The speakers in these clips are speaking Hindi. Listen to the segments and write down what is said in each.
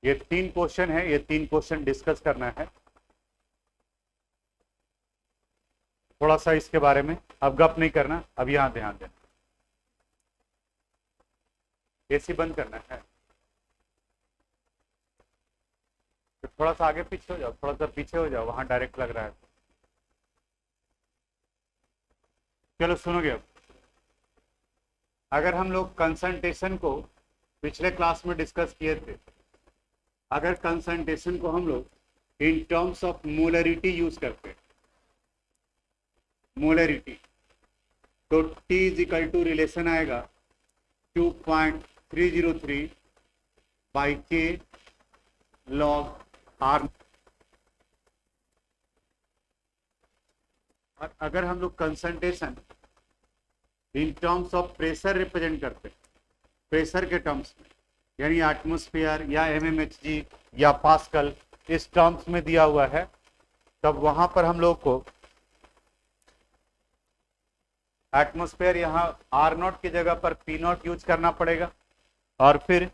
ये 3 क्वेश्चन है, ये 3 क्वेश्चन डिस्कस करना है थोड़ा सा इसके बारे में। अब गप नहीं करना, अब यहाँ ध्यान देना। एसी बंद करना है तो थोड़ा सा आगे पीछे हो जाओ, थोड़ा सा पीछे हो जाओ, वहां डायरेक्ट लग रहा है। चलो सुनोगे अब। अगर हम लोग कंसंट्रेशन को पिछले क्लास में डिस्कस किए थे, अगर कंसंट्रेशन को हम लोग in terms of molarity use करते, मोलरिटी, तो T is equal to relation आएगा 2.303 बाई के लॉग आर। और अगर हम लोग concentration in terms of pressure represent करते, प्रेशर के टर्म्स में, यानी एटमॉस्फेयर या mmHg या पास्कल, इस टर्म्स में दिया हुआ है, तब वहां पर हम लोग को एटमॉस्फेयर यहाँ R0 की जगह पर P0 यूज करना पड़ेगा, और फिर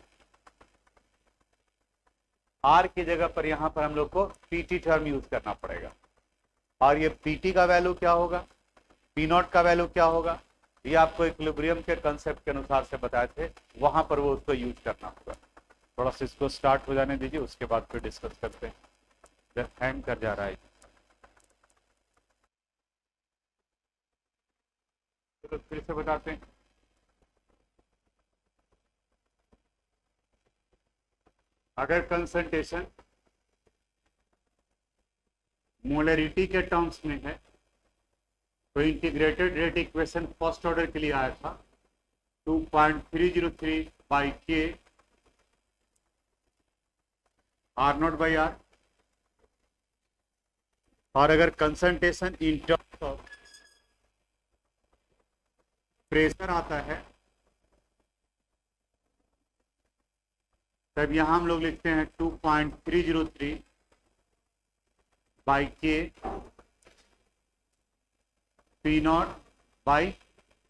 R की जगह पर यहाँ पर हम लोग को PT टर्म यूज करना पड़ेगा। और ये PT का वैल्यू क्या होगा, P0 का वैल्यू क्या होगा, ये आपको इक्विलिब्रियम के कंसेप्ट के अनुसार से बताए थे, वहां पर वो उसको यूज करना होगा। थोड़ा सा इसको स्टार्ट हो जाने दीजिए, उसके बाद फिर डिस्कस करते हैं। टाइम कर जा रहा है। तो फिर से बताते हैं। अगर कंसंट्रेशन मोलरिटी के टर्म्स में है तो integrated rate equation first order के लिए आया था 2.303 बाई के R0 बाई R। और अगर concentration in terms of pressure आता है, तब यहां हम लोग लिखते हैं 2.303 बाई के P0 बाई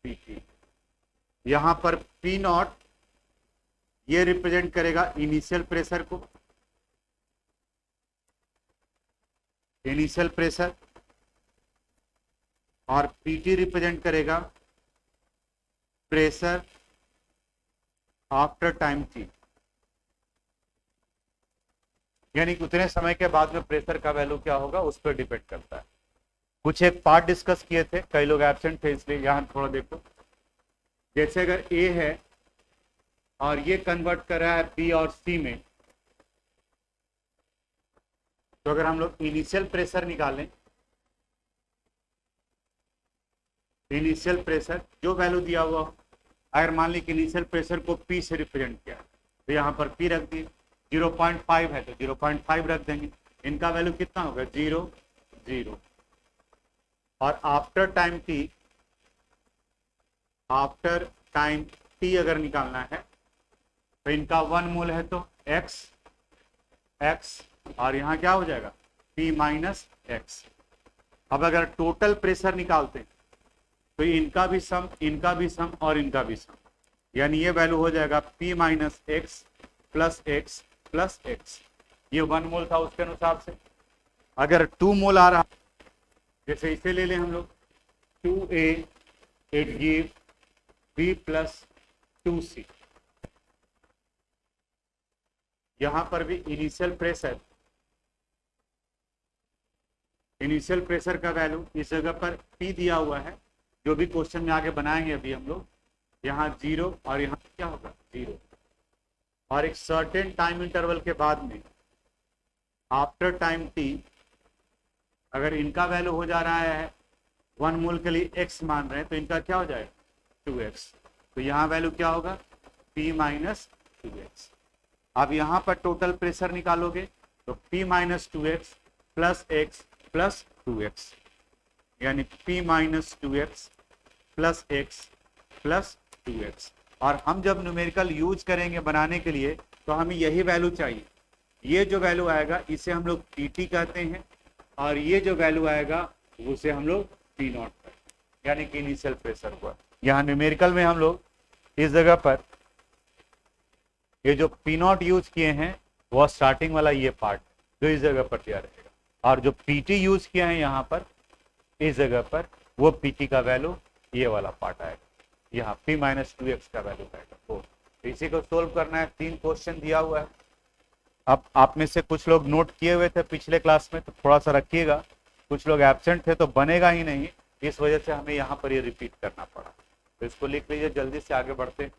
PT। यहां पर P0 ये रिप्रेजेंट करेगा इनिशियल प्रेशर को, इनिशियल प्रेशर, और PT रिप्रेजेंट करेगा प्रेशर आफ्टर टाइम T, यानी उतने समय के बाद में प्रेशर का वैल्यू क्या होगा उस पर डिपेंड करता है। कुछ एक पार्ट डिस्कस किए थे, कई लोग एब्सेंट थे, इसलिए यहां थोड़ा देखो। जैसे अगर A है और ये कन्वर्ट कर रहा है B और C में, तो अगर हम लोग इनिशियल प्रेशर निकालें, इनिशियल प्रेशर जो वैल्यू दिया हुआ, अगर मान ली कि इनिशियल प्रेशर को P से रिप्रेजेंट किया तो यहाँ पर P रख दिए, 0.5 है तो 0.5 रख देंगे। इनका वैल्यू कितना होगा, 0 0। और after time T, after time T अगर निकालना है तो इनका 1 मोल है तो x, और यहाँ क्या हो जाएगा P माइनस एक्स। अब अगर टोटल प्रेशर निकालते हैं तो इनका भी सम, इनका भी सम और इनका भी सम, यानी ये वैल्यू हो जाएगा P minus X plus X plus x. ये 1 मोल था, उसके अनुसार से अगर 2 मोल आ रहा, जैसे इसे ले लें हम लोग 2A, it give B plus 2C। यहां पर भी इनिशियल प्रेशर का वैल्यू इस जगह पर P दिया हुआ है, जो भी क्वेश्चन में आगे बनाएंगे अभी हम लोग, यहाँ 0 और यहाँ क्या होगा 0। और एक सर्टेन टाइम इंटरवल के बाद में आफ्टर टाइम T अगर इनका वैल्यू हो जा रहा है 1 मोल के लिए x मान रहे हैं, तो इनका क्या हो जाएगा 2x। तो यहाँ वैल्यू क्या होगा P माइनस 2x। अब यहाँ पर टोटल प्रेशर निकालोगे तो P minus 2x plus x plus 2x, यानी P minus 2x plus x plus 2x। और हम जब न्यूमेरिकल यूज करेंगे बनाने के लिए तो हमें यही वैल्यू चाहिए। ये जो वैल्यू आएगा इसे हम लोग PT कहते हैं, और ये जो वैल्यू आएगा उसे हम लोग P0 कहते हैं, यानी कि इनिशियल प्रेशर हुआ। यहाँ न्यूमेरिकल में हम लोग इस जगह पर ये जो P0 यूज किए हैं वो स्टार्टिंग वाला ये पार्ट जो इस जगह पर दिया रहेगा, और जो पीटी यूज किया है यहाँ पर इस जगह पर, वो पीटी का वैल्यू ये वाला पार्ट आएगा, यहाँ p माइनस 2x का वैल्यू आएगा। तो इसी को सोल्व करना है। 3 क्वेश्चन दिया हुआ है। अब आप में से कुछ लोग नोट किए हुए थे पिछले क्लास में, तो थोड़ा सा रखिएगा, कुछ लोग एब्सेंट थे तो बनेगा ही नहीं, इस वजह से हमें यहाँ पर ये रिपीट करना पड़ा। तो इसको लिख लीजिए, जल्दी से आगे बढ़ते हैं।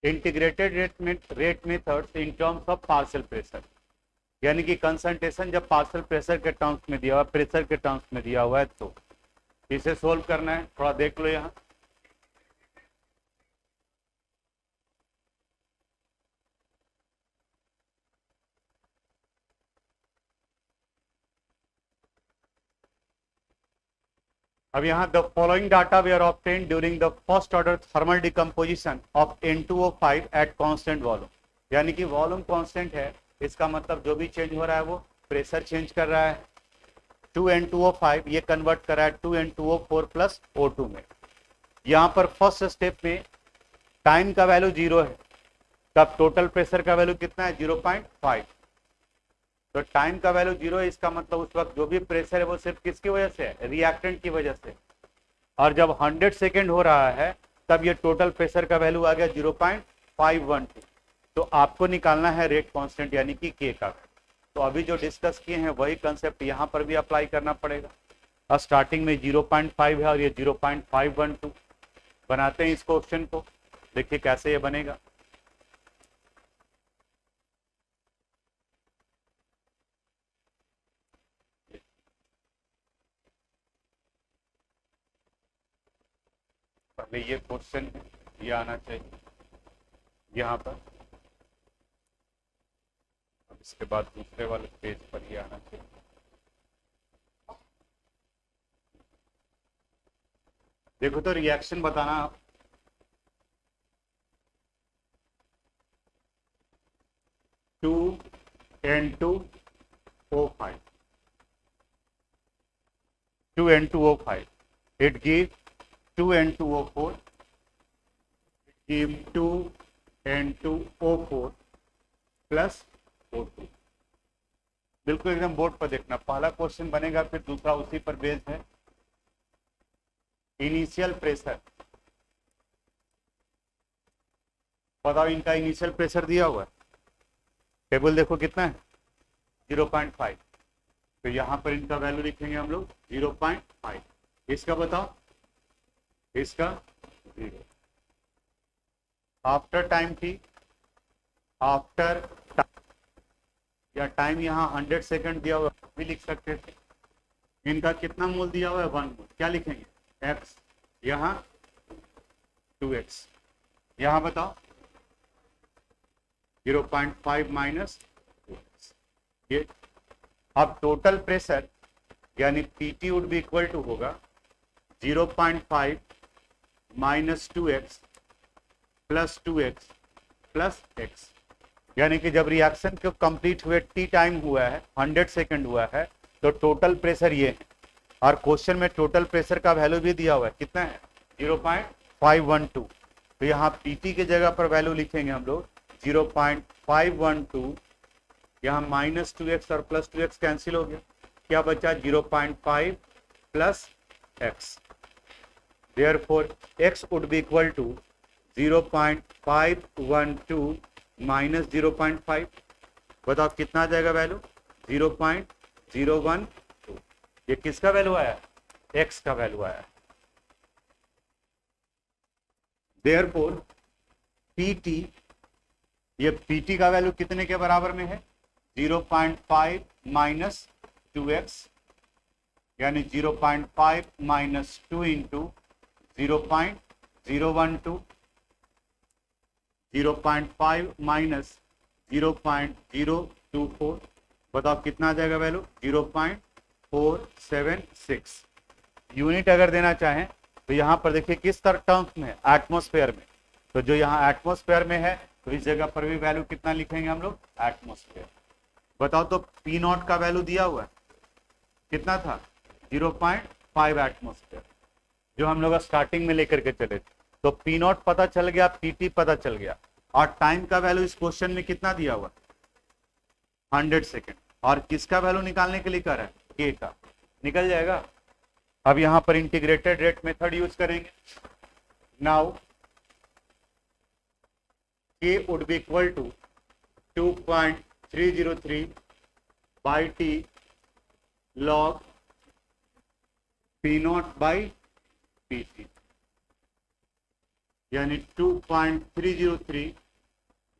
Integrated rate methods in terms of partial pressure, यानी कि कंसंट्रेशन जब पार्शियल प्रेशर के टर्म्स में दिया हुआ, प्रेशर के टर्म्स में दिया हुआ है, तो इसे सोल्व करना है। थोड़ा देख लो यहाँ, अब यहाँ the following data were obtained during the first order thermal decomposition of N2O5 at constant volume, यानी कि वॉल्यूम कांस्टेंट है, इसका मतलब जो भी चेंज हो रहा है वो प्रेशर चेंज कर रहा है। 2N2O5 ये कन्वर्ट कर रहा है 2N2O4 प्लस O2 में। यहाँ पर फर्स्ट स्टेप में टाइम का वैल्यू 0 है, तब टोटल प्रेशर का वैल्यू कितना है 0.5। तो टाइम का वैल्यू 0 है, इसका मतलब उस वक्त जो भी प्रेशर है वो सिर्फ किसकी वजह से है, रिएक्टेंट की वजह से। और जब 100 सेकेंड हो रहा है तब ये टोटल प्रेशर का वैल्यू आ गया 0.512। तो आपको निकालना है रेट कांस्टेंट यानी कि के का। तो अभी जो डिस्कस किए हैं वही कंसेप्ट यहाँ पर भी अप्लाई करना पड़ेगा। और स्टार्टिंग में 0.5 है और ये 0.512। बनाते हैं इस क्वेश्चन को, देखिए कैसे ये बनेगा। पहले ये क्वेश्चन है, ये आना चाहिए यहाँ पर, अब इसके बाद दूसरे वाले पेज पर ये आना चाहिए। देखो तो रिएक्शन बताना आप। Two N2O5 it gives 2N2O4, it gives 2N2O4 plus O2। बिल्कुल एकदम बोर्ड पर देखना, पहला क्वेश्चन बनेगा फिर दूसरा उसी पर बेस्ड है। इनिशियल प्रेशर बताओ, इनका इनिशियल प्रेशर दिया हुआ है, टेबल देखो कितना है 0.5। तो यहाँ पर इनका वैल्यू लिखेंगे हम लोग 0.5। इसका बताओ, इसका 0। आफ्टर टाइम थी, आफ्टर या टाइम यहाँ 100 सेकंड दिया हुआ भी लिख सकते थे। इनका कितना मोल दिया हुआ है 1 मोल, क्या लिखेंगे x, यहाँ 2x, यहाँ बताओ 0.5 माइनस 2x। ये अब टोटल प्रेशर यानी PT would be equal to होगा 0.5 minus 2x plus 2x plus x, यानी कि जब रिएक्शन को कंप्लीट हुए T टाइम हुआ है 100 सेकंड हुआ है, तो टोटल प्रेशर ये है। और क्वेश्चन में टोटल प्रेशर का वैल्यू भी दिया हुआ है, कितना है 0.512। तो यहाँ PT की जगह पर वैल्यू लिखेंगे हम लोग 0.512, यहाँ माइनस 2x और प्लस 2x कैंसिल हो गया, क्या बचा 0.5 plus x। Therefore x would be equal to 0.512 minus 0.5। बताओ कितना आ जाएगा वैल्यू 0.012। ये किसका वैल्यू आया, x का वैल्यू आया। Therefore PT, ये PT का वैल्यू कितने के बराबर में है 0.5 माइनस 2x, यानी 0.5 माइनस 2 इंटू 0.012, 0.5 माइनस 0.024, बताओ कितना आ जाएगा वैल्यू? 0.476 यूनिट। अगर देना चाहें तो यहाँ पर देखिए किस तरह टर्म्स में, एटमॉस्फेयर में, तो जो यहाँ एटमॉस्फेयर में है तो इस जगह पर भी वैल्यू कितना लिखेंगे हम लोग? एटमॉस्फेयर। बताओ तो पी नॉट का वैल्यू दिया हुआ है, कितना था? 0.5 एटमॉस्फेयर, जो हम लोग स्टार्टिंग में लेकर के चले थे। तो पी नॉट पता चल गया, पीटी पता चल गया, और टाइम का वैल्यू इस क्वेश्चन में कितना दिया हुआ? 100 सेकेंड। और किसका वैल्यू निकालने के लिए कर रहा है? के का। निकल जाएगा। अब यहां पर इंटीग्रेटेड रेट मेथड यूज करेंगे। Now K would be equal to 2.303 by T log P naught by P T, यानी 2.303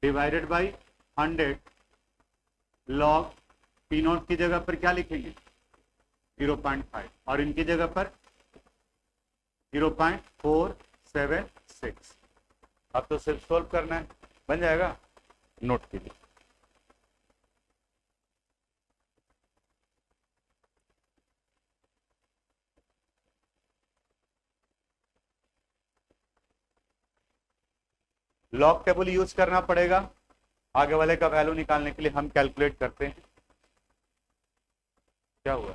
divided by 100 log P naught की जगह पर क्या लिखेंगे? 0.5, और इनकी जगह पर 0.476। अब तो सिर्फ सोल्व करना है, बन जाएगा। नोट कीजिए। लॉग टेबल यूज करना पड़ेगा आगे वाले का वैल्यू निकालने के लिए। हम कैलकुलेट करते हैं। क्या हुआ?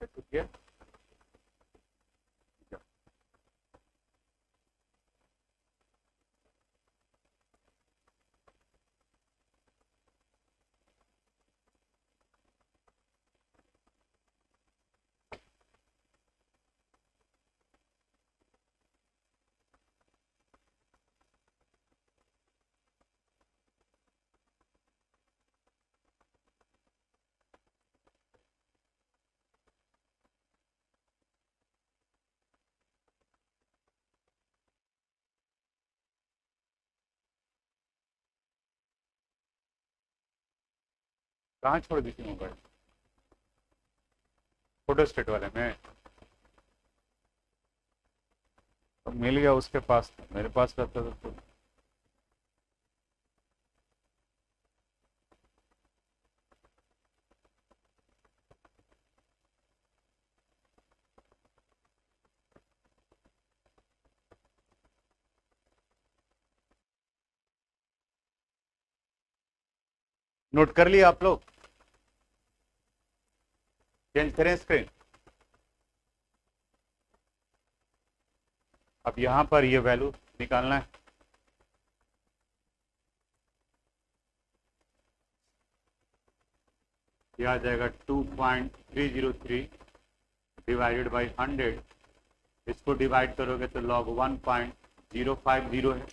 ठीक है, कहाँ छोड़ दी थी मोबाइल? फोटो स्टेट वाले में तो मिल गया, उसके पास मेरे पास रहता था तो। नोट कर लिया आप लोग? चेंज करें स्क्रीन। अब यहां पर ये वैल्यू निकालना है। यह आ जाएगा 2.303 डिवाइडेड बाई 100। इसको डिवाइड करोगे तो लॉग 1.050 है,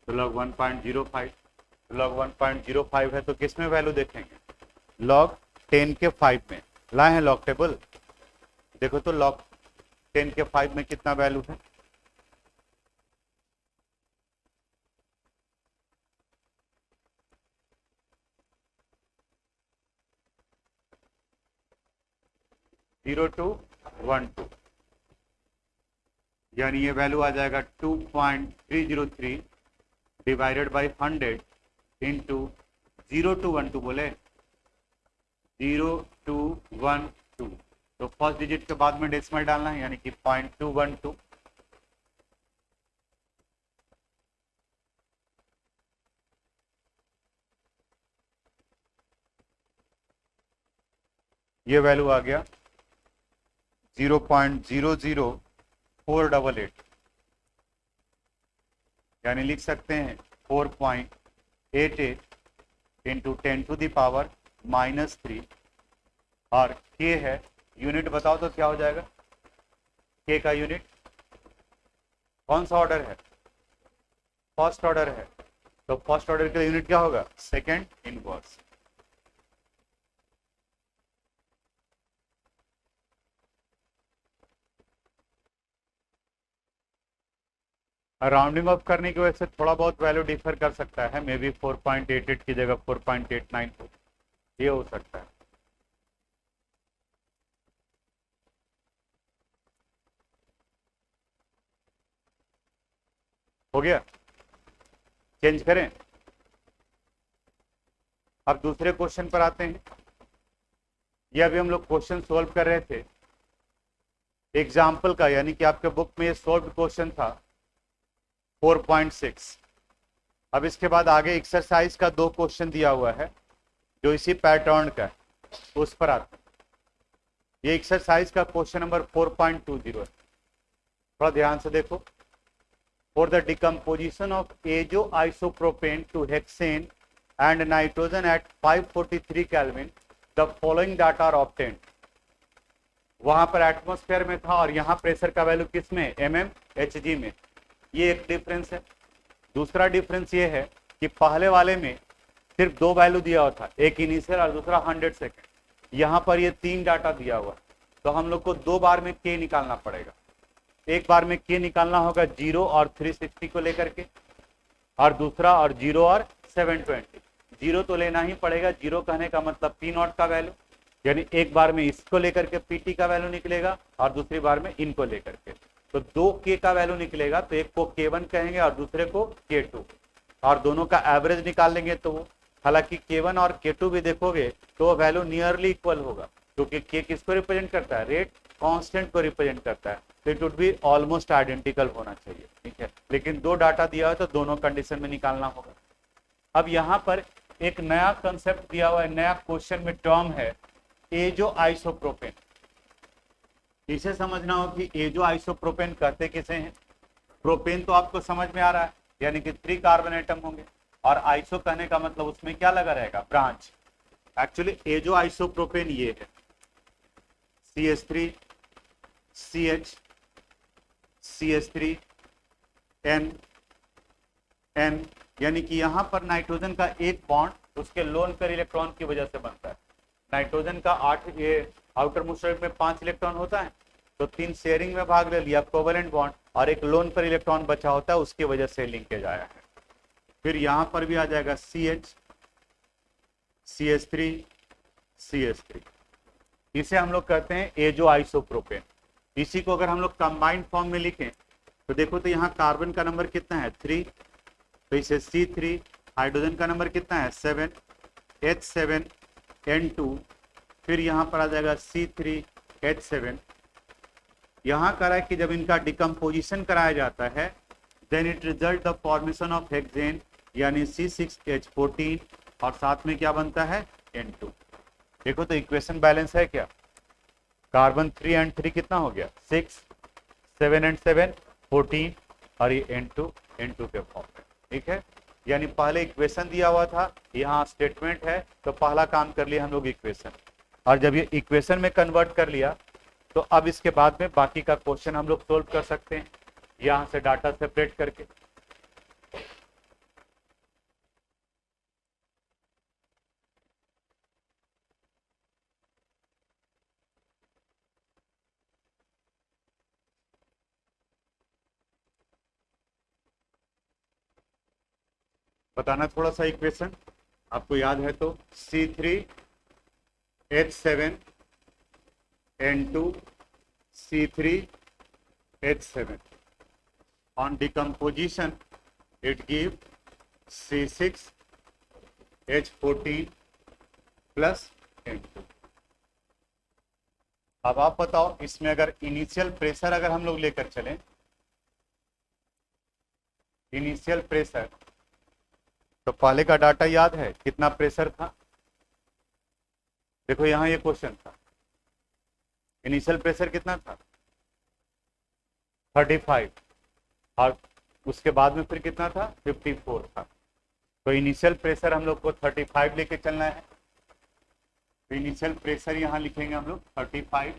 तो लॉग 1.05, लॉग 1.05 है तो किस में वैल्यू देखेंगे? लॉग 10 के 5 में। लाए हैं लॉग टेबल, देखो तो लॉग 10 के 5 में कितना वैल्यू है? जीरो टू 12, यानी ये वैल्यू आ जाएगा 2.303 डिवाइडेड बाई 100 इंटू 0212, बोले 0212। तो फर्स्ट डिजिट के बाद में डेसिमल डालना है, यानी कि 0.212। ये वैल्यू आ गया 0.00488, यानी लिख सकते हैं 4.88 इंटू 10 टू द पावर -3। और के है, यूनिट बताओ तो क्या हो जाएगा? के का यूनिट कौन सा ऑर्डर है? फर्स्ट ऑर्डर है, तो फर्स्ट ऑर्डर का यूनिट क्या होगा? Second inverse. राउंडिंग ऑफ करने की वजह से थोड़ा बहुत वैल्यू डिफर कर सकता है, मे बी 4.88 की जगह 4.89 हो, ये हो सकता है। हो गया, चेंज करें। अब दूसरे क्वेश्चन पर आते हैं। ये अभी हम लोग क्वेश्चन सोल्व कर रहे थे एग्जाम्पल का, यानी कि आपके बुक में ये सोल्व क्वेश्चन था 4.6। अब इसके बाद आगे एक्सरसाइज का 2 क्वेश्चन दिया हुआ है जो इसी पैटर्न का है, उस पर आते हैं। ये एक्सरसाइज का क्वेश्चन नंबर 4.20 है, थोड़ा ध्यान से देखो। For the decomposition of azo isopropane to hexane and nitrogen at 543 kelvin the following data are obtained. वहां पर एटमॉस्फेयर में था और यहाँ प्रेशर का वैल्यू किस में, mmHg में। ये एक डिफरेंस है। दूसरा डिफरेंस ये है कि पहले वाले में सिर्फ 2 वैल्यू दिया हुआ था, एक इनिशियल और दूसरा 100 सेकेंड। यहाँ पर ये 3 डाटा दिया हुआ, तो हम लोग को 2 बार में k निकालना पड़ेगा। एक बार में k निकालना होगा 0 और 360 को लेकर के, और दूसरा और 0 और 720। 0 तो लेना ही पड़ेगा, 0 कहने का मतलब P नॉट का वैल्यू, यानी एक बार में इसको लेकर के PT का वैल्यू निकलेगा और दूसरी बार में इनको लेकर के, तो 2k का वैल्यू निकलेगा। तो एक को k1 कहेंगे और दूसरे को k2, और दोनों का एवरेज निकाल लेंगे। तो हालांकि k1 और k2 भी देखोगे तो वैल्यू नियरली इक्वल होगा, क्योंकि k किसको रिप्रेजेंट करता है, रेट कांस्टेंट को रिप्रेजेंट करता है, तो it would be almost identical होना चाहिए, ठीक है। लेकिन 2 डाटा दिया है तो दोनों कंडीशन में निकालना होगा। अब यहाँ पर एक नया कंसेप्ट दिया हुआ है, नया क्वेश्चन में टर्म है एजो आइसोप्रोपेन। इसे समझना हो कि एजो आइसोप्रोपेन कहते किसे हैं। प्रोपेन तो आपको समझ में आ रहा है, यानी कि 3 कार्बन एटम होंगे, और आइसो कहने का मतलब उसमें क्या लगा रहेगा, ब्रांच। एक्चुअली एजो आइसोप्रोपेन ये है CH3 CH CH3 N N, यानी कि यहां पर नाइट्रोजन का एक बॉन्ड उसके लोन पेयर इलेक्ट्रॉन की वजह से बनता है। नाइट्रोजन का 8 ये आउटर मोस्ट में 5 इलेक्ट्रॉन होता है, तो 3 शेयरिंग में भाग ले लिया कोवेलेंट बॉन्ड, और एक लोन पेयर इलेक्ट्रॉन बचा होता है, उसकी वजह से लिंकेज आया है। फिर यहां पर भी आ जाएगा CH CH3 CH3, इसे हम लोग कहते हैं एजो आइसोप्रोपेन। इसी को अगर हम लोग कंबाइंड फॉर्म में लिखें तो देखो, तो यहाँ कार्बन का नंबर कितना है 3, तो इसे C3, हाइड्रोजन का नंबर कितना है 7, H7N2, फिर यहाँ पर आ जाएगा C3H7। यहाँ करा है कि जब इनका डिकम्पोजिशन कराया जाता है then it result the formation of hexane, यानी C6H14, और साथ में क्या बनता है N2। देखो तो इक्वेशन बैलेंस है क्या, कार्बन 3 एंड 3 कितना हो गया 6, 7 एंड 7 14, और ये N2 के फॉर्म में, ठीक है। यानी पहले इक्वेशन दिया हुआ था, यहाँ स्टेटमेंट है, तो पहला काम कर लिया हम लोग इक्वेशन, और जब ये इक्वेशन में कन्वर्ट कर लिया तो अब इसके बाद में बाकी का क्वेश्चन हम लोग सोल्व कर सकते हैं यहाँ से डाटा सेपरेट करके। बताना थोड़ा सा इक्वेशन, आपको याद है तो C3H7N2 C3H7 on decomposition it gives C6H14 plus N2। अब आप बताओ, इसमें अगर इनिशियल प्रेशर अगर हम लोग लेकर चलें, इनिशियल प्रेशर, तो पहले का डाटा याद है कितना प्रेशर था, देखो यहां ये क्वेश्चन था, इनिशियल प्रेशर कितना था 35, और उसके बाद में फिर कितना था 54 था। तो इनिशियल प्रेशर हम लोग को 35 लेके चलना है, तो इनिशियल प्रेशर यहां लिखेंगे हम लोग 35,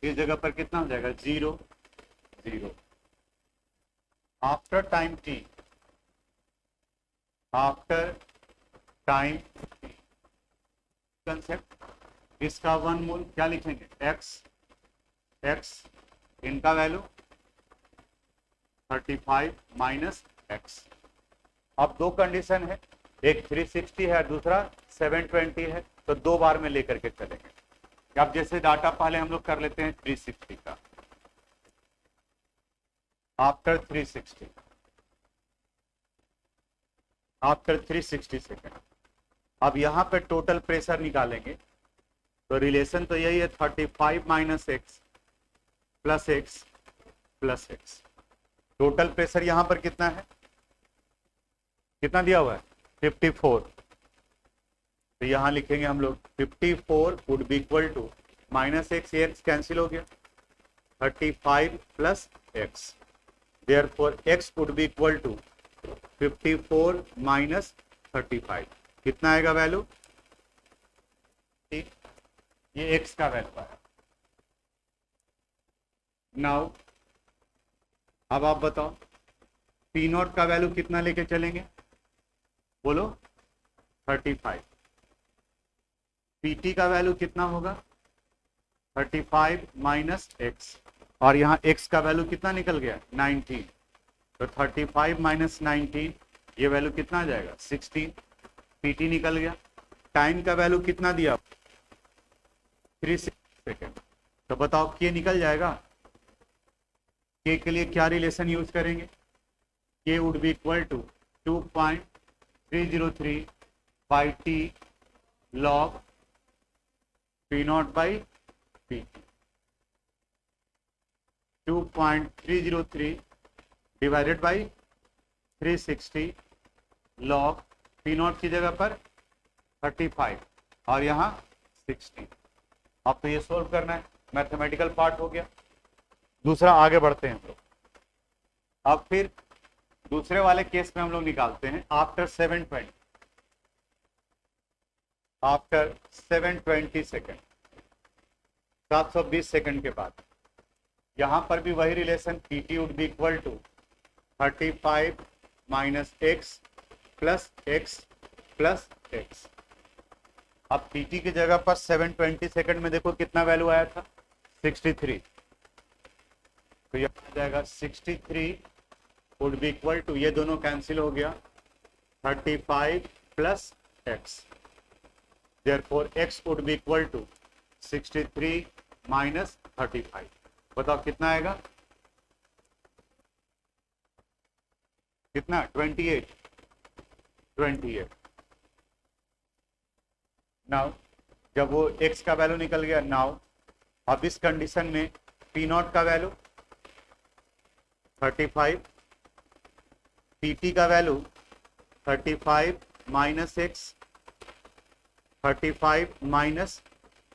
इस जगह पर कितना हो जाएगा 0 0। After time t, after time concept, इसका 1 मोल क्या लिखेंगे x इनका वैल्यू 35 माइनस x। अब 2 कंडीशन है, एक 360 है, दूसरा 720 है, तो 2 बार में लेकर के चलेंगे। अब जैसे डाटा पहले हम लोग कर लेते हैं 360 का, आफ्टर 360 आफ्टर 360 सेकेंड। अब यहाँ पे टोटल प्रेशर निकालेंगे तो रिलेशन तो यही है 35 minus X plus X plus x. Total pressure यहाँ पर कितना है, कितना दिया हुआ है 54। तो यहाँ लिखेंगे हम लोग 54 would be equal to minus X, X cancel हो गया 35 plus X, therefore X would be equal to 54 minus 35। कितना आएगा वैल्यू, ठीक, ये एक्स का वैल्यू है। नाउ अब आप बताओ पी नॉट का वैल्यू कितना लेके चलेंगे, बोलो 35। पीटी का वैल्यू कितना होगा 35 माइनस एक्स, और यहाँ एक्स का वैल्यू कितना निकल गया 19। तो 35 माइनस 19 ये वैल्यू कितना आ जाएगा 16। पीटी निकल गया। टाइम का वैल्यू कितना दिया 3 सेकेंड। तो बताओ के निकल जाएगा, के के लिए क्या रिलेशन यूज करेंगे, K would be equal to 2.303 by T log P naught by P. 2.303 divided by 360 log P naught की जगह पर 35 और यहाँ 16। अब तो ये सोल्व करना है, मैथमेटिकल पार्ट हो गया। दूसरा आगे बढ़ते हैं हम लोग। अब फिर दूसरे वाले केस में हम लोग निकालते हैं आफ्टर 720 सेकेंड, 720 सेकेंड के बाद। यहां पर भी वही relation PT would be equal to 35 minus X plus X plus X. अब पीटी की जगह पर 720 सेकेंड में देखो कितना वैल्यू आया था 63। तो यह आ जाएगा 63 वुड बी इक्वल टू, ये दोनों कैंसिल हो गया 35 plus X, therefore X would be equal to 63 minus 35। बताओ कितना आएगा, कितना 28। नाउ जब वो x का वैल्यू निकल गया, नाउ अब इस कंडीशन में पी नॉट का वैल्यू 35, पीटी का value 35 minus x, 35 minus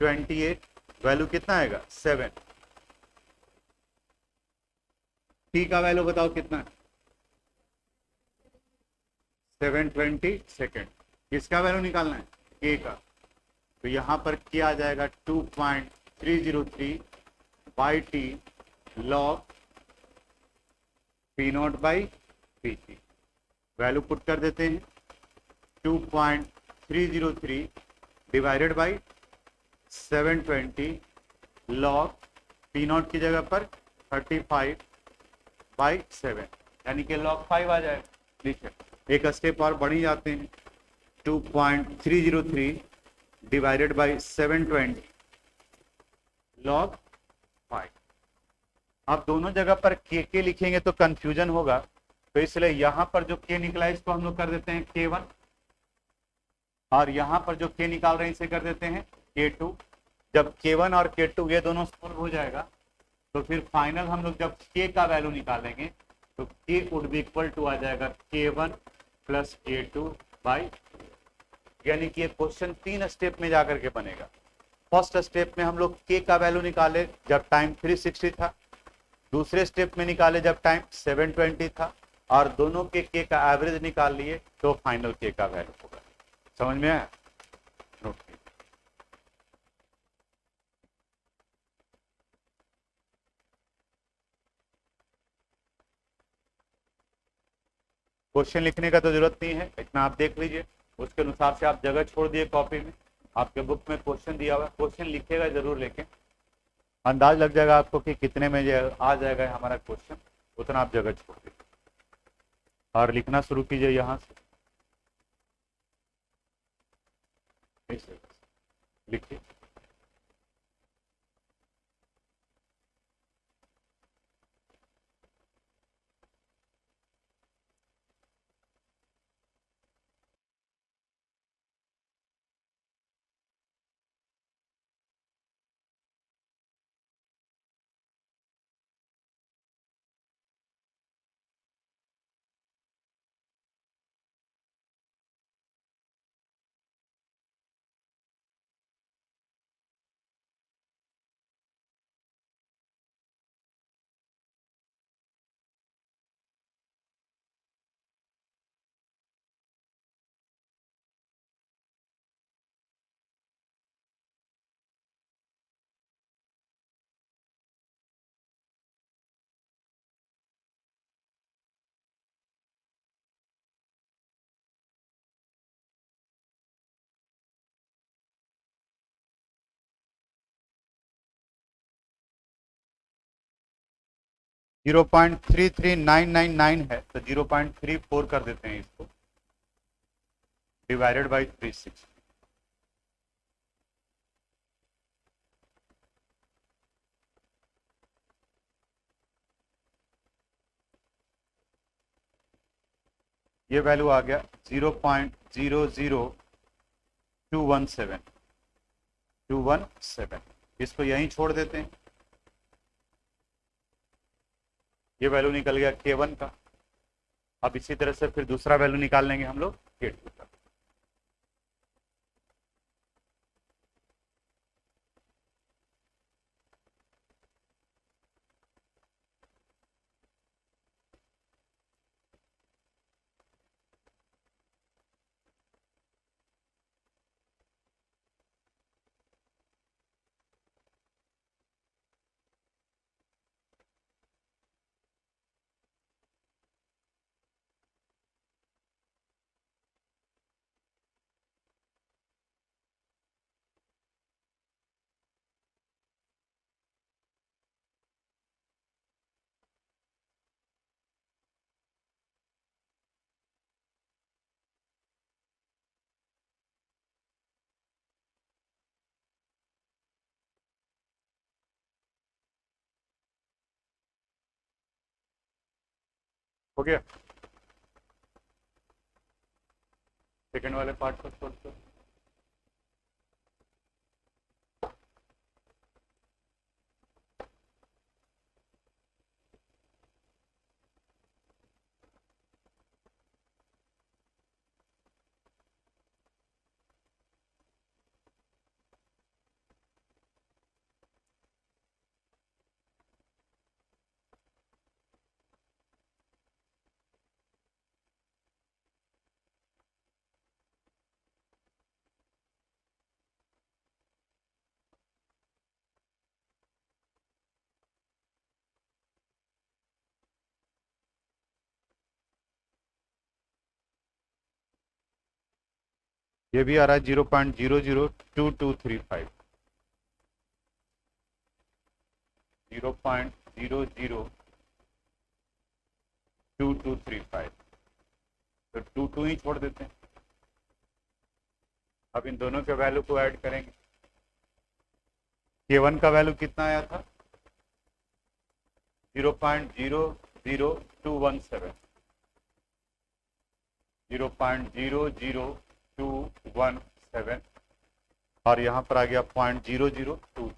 28 value कितना आएगा 7। टी का वैल्यू बताओ कितना है 720 सेकेंड। किसका वैल्यू निकालना है के का। तो यहाँ पर क्या आ जाएगा 2.303 by T log P naught by P T. Value put कर देते हैं 2.303 divided by 720 log P naught की जगह पर 35 बाई 7, यानी कि लॉग 5 आ जाएगा। ठीक है, एक स्टेप और बढ़ ही जाते हैं 2.303 डिवाइडेड बाई 720 लॉग 5। अब दोनों जगह पर के लिखेंगे तो कंफ्यूजन होगा, तो इसलिए यहां पर जो के निकला है इसको हम लोग कर देते हैं K1, और यहां पर जो के निकाल रहे हैं इसे कर देते हैं K2। जब K1 और K2 ये दोनों सॉल्व हो जाएगा तो फिर फाइनल हम लोग जब के का वैल्यू निकालेंगे तो के वुड बी इक्वल टू आ जाएगा K1 प्लस K2 बाई, यानी कि ये क्वेश्चन 3 स्टेप में जाकर के बनेगा। फर्स्ट स्टेप में हम लोग के का वैल्यू निकाले जब टाइम 360 था, दूसरे स्टेप में निकाले जब टाइम 720 था, और दोनों के का एवरेज निकाल लिए तो फाइनल के का वैल्यू होगा। समझ में आया? नोट कीजिए। क्वेश्चन लिखने का तो जरूरत नहीं है, इतना आप देख लीजिए, उसके अनुसार से आप जगह छोड़ दिए कॉपी में। आपके बुक में क्वेश्चन दिया हुआ है, क्वेश्चन लिखिएगा जरूर, लेकिन अंदाज लग जाएगा आपको कि कितने में आ जाएगा हमारा क्वेश्चन, उतना आप जगह छोड़ दीजिए और लिखना शुरू कीजिए यहाँ से। लिखिए। 0.33999 है तो 0.34 कर देते हैं इसको, डिवाइडेड बाई 360। ये वैल्यू आ गया 0.00217 इसको यहीं छोड़ देते हैं। ये वैल्यू निकल गया K1 का। अब इसी तरह से फिर दूसरा वैल्यू निकाल लेंगे हम लोग K2 का। हो गया। सेकंड वाले पार्ट को छोड़ दो। ये भी आ रहा है 0.002235, 0.002235, तो 22 ही छोड़ देते हैं। अब इन दोनों के वैल्यू को ऐड करेंगे। K1 का वैल्यू कितना आया था 0.00217, 0.00217 और यहाँ पर आ गया 0.0022।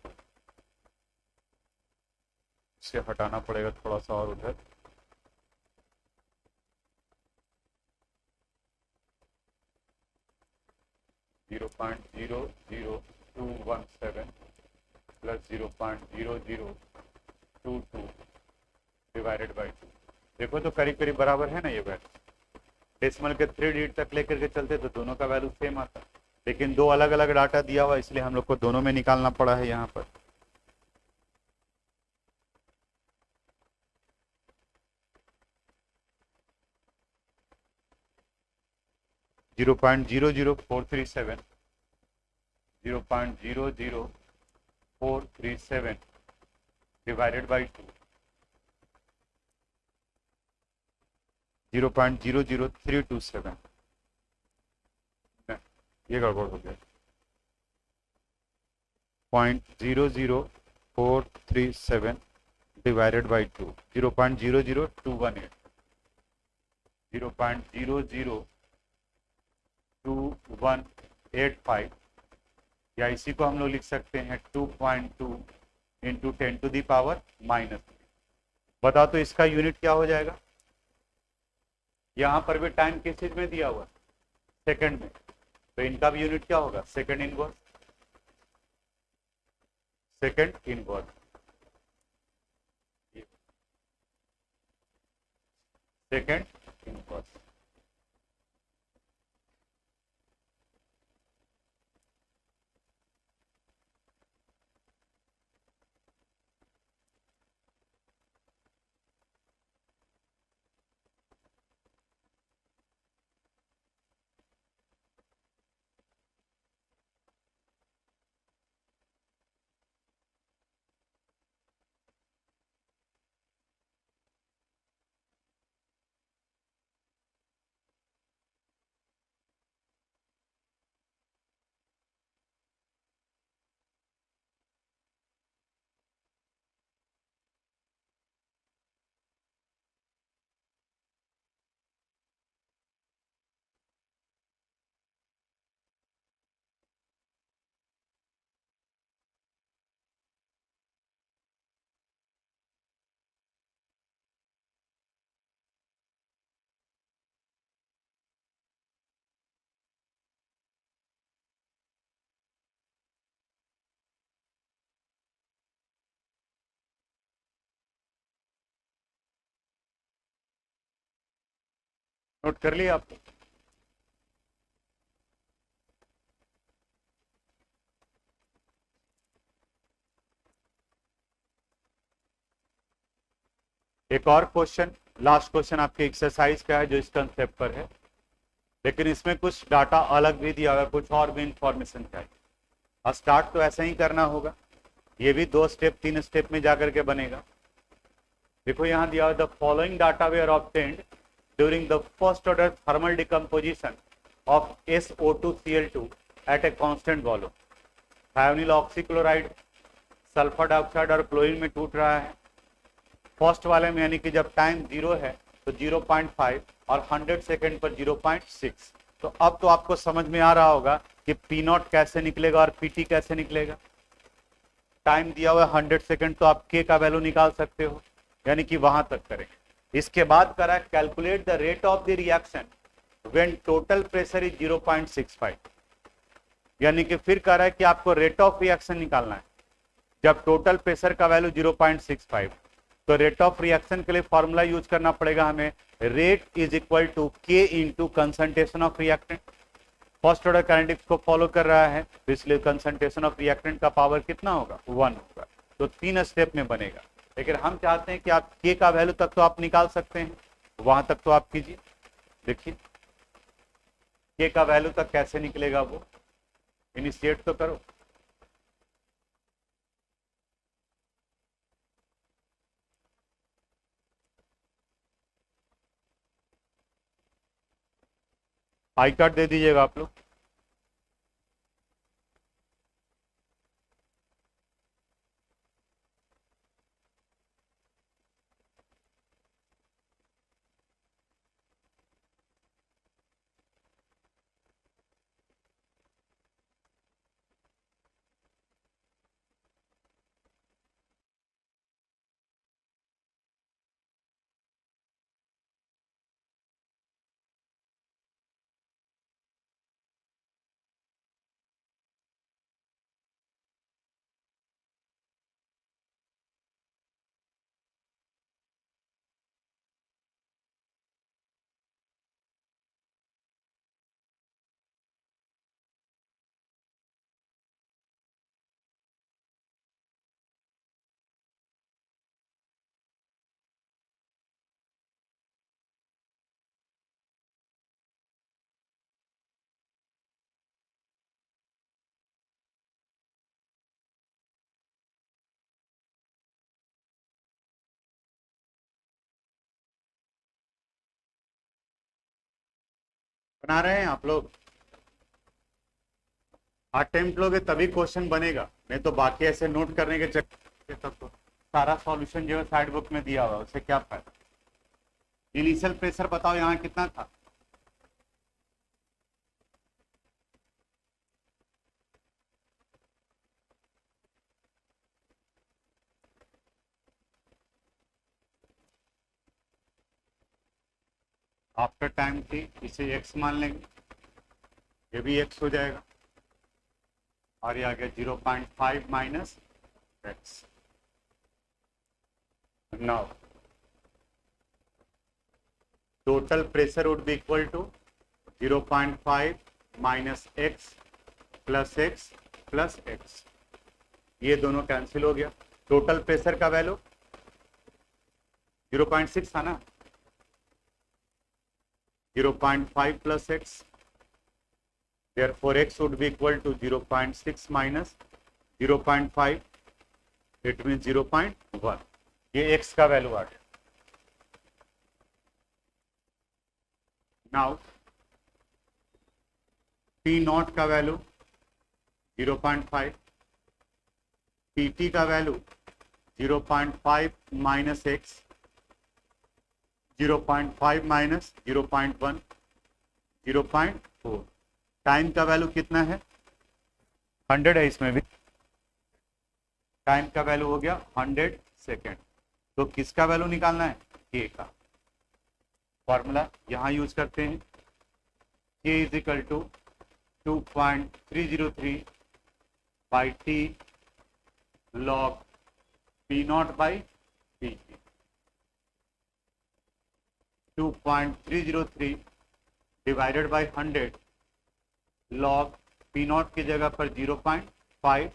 इसे हटाना पड़ेगा थोड़ा सा और उधर। Zero point zero zero two one seven plus 0.0022 divided by 2। देखो तो करीब करीब बराबर है ना ये वैल्यू। डेसिमल के 3 डिजिट तक लेकर के चलते तो दोनों का वैल्यू सेम आता, लेकिन दो अलग अलग डाटा दिया हुआ इसलिए हम लोग को दोनों में निकालना पड़ा है यहाँ पर। Zero point zero zero four three seven 0.00437 divided by 2, 0.00327। ये गड़बड़ हो गया। 0.00437 डिवाइडेड बाई 2, 0.00218, 0.00218 या इसी को हम लोग लिख सकते हैं 2.2 इंटू 10⁻⁻। बताओ तो इसका यूनिट क्या हो जाएगा। यहां पर भी टाइम किस चीज में दिया हुआ, सेकंड में, तो इनका भी यूनिट क्या होगा second inverse, second inverse, second inverse. Note कर लिया आपको? एक और क्वेश्चन, लास्ट क्वेश्चन आपके एक्सरसाइज का है जो इस कंसेप्ट पर है, लेकिन इसमें कुछ डाटा अलग भी दिया हुआ है, कुछ और भी इंफॉर्मेशन चाहिए। और स्टार्ट तो ऐसा ही करना होगा, ये भी 2 स्टेप 3 स्टेप में जाकर के बनेगा। देखो यहाँ दिया हुआ, the following data were obtained during the first order thermal decomposition of SO2Cl2 at a constant volume. Thionyl oxychloride sulphur dioxide और क्लोरीन में टूट रहा है। फर्स्ट वाले में यानी कि जब टाइम 0 है तो 0.5 और 100 सेकेंड पर 0.6। तो अब तो आपको समझ में आ रहा होगा कि P0 कैसे निकलेगा और PT कैसे निकलेगा। टाइम दिया हुआ है 100 सेकेंड, तो आप K का वैल्यू निकाल सकते हो, यानी कि वहां तक करेंगे। इसके बाद करा calculate the rate of the reaction when total pressure is 0.65, यानी कि फिर कह रहा है कि आपको रेट ऑफ रिएक्शन निकालना है जब टोटल प्रेशर का वैल्यू 0.65। तो रेट ऑफ रिएक्शन के लिए फॉर्मूला यूज करना पड़ेगा हमें, rate is equal to K into concentration of reactant. First order kinetics को फॉलो कर रहा है, तो इसलिए कंसंट्रेशन ऑफ रिएक्टेंट का पावर कितना होगा? 1 होगा। तो 3 स्टेप में बनेगा, लेकिन हम चाहते हैं कि आप K का वैल्यू तक तो आप निकाल सकते हैं, वहां तक तो आप कीजिए। देखिए K का वैल्यू तक कैसे निकलेगा, वो इनिशिएट तो करो। आई कार्ड दे दीजिएगा आप लोग। बना रहे हैं आप लोग? अटेम्प्ट लोगे तभी क्वेश्चन बनेगा, नहीं तो बाकी ऐसे नोट करने के चक्कर तब तो सारा सॉल्यूशन जो है साइड बुक में दिया हुआ है, उससे क्या फायदा। इनिशियल प्रेशर बताओ यहाँ कितना था? आफ्टर टाइम थी, इसे x मान लेंगे, ये भी x हो जाएगा, और ये आ गया 0.5 minus x। Now total pressure would be equal to 0.5 minus x plus x plus x। ये दोनों कैंसिल हो गया। टोटल प्रेशर का वैल्यू 0.6 था ना, 0.5 plus x, therefore x would be equal to 0.6 minus 0.5, it means 0.1। ये x का वैल्यू आ गया। नाउ P नॉट का वैल्यू 0.5, PT का value 0.5 minus x, 0.5 minus 0.1, 0.4। Time का वैल्यू कितना है? 100 है, इसमें भी टाइम का वैल्यू हो गया 100 सेकेंड। तो किसका वैल्यू निकालना है? K का। फॉर्मूला यहां यूज करते हैं, K is equal to 2.303 by T log P naught by PT। 2.303 divided by 100 log P naught की जगह पर 0.5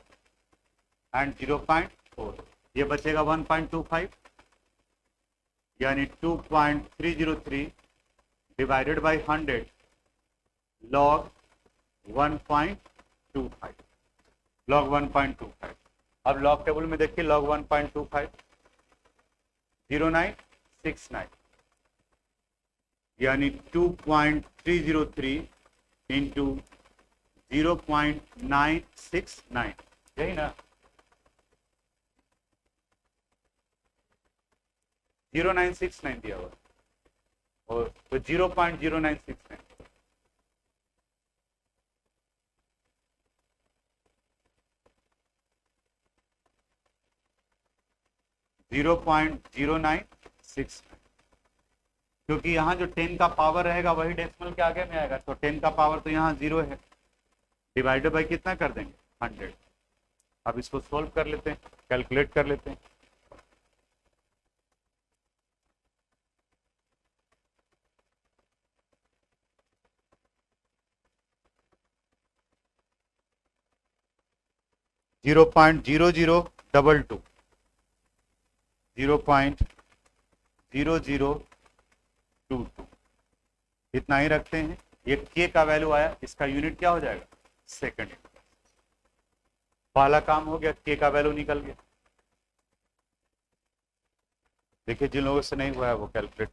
एंड 0.4, ये बचेगा 1.25, यानी 2.303 डिवाइडेड बाय 100 लॉग 1.25, लॉग 1.25। अब लॉग टेबल में देखिए, लॉग 1.25 0969, यानी 2.303 इंटू 0.969, यही ना, 0969 दिया हुआ और तो 0.0969, 0.0969, क्योंकि यहाँ जो 10 का पावर रहेगा वही डेसिमल के आगे में आएगा, तो 10 का पावर तो यहाँ 0 है, डिवाइडेड बाय कितना कर देंगे 100। अब इसको सोल्व कर लेते हैं, कैलकुलेट कर लेते हैं। Zero point zero zero double two 0.0022, इतना ही रखते हैं। ये के का वैल्यू आया, इसका यूनिट क्या हो जाएगा सेकंड। पहला काम हो गया, के का वैल्यू निकल गया। देखिए जिन लोगों से नहीं हुआ है वो कैलकुलेट।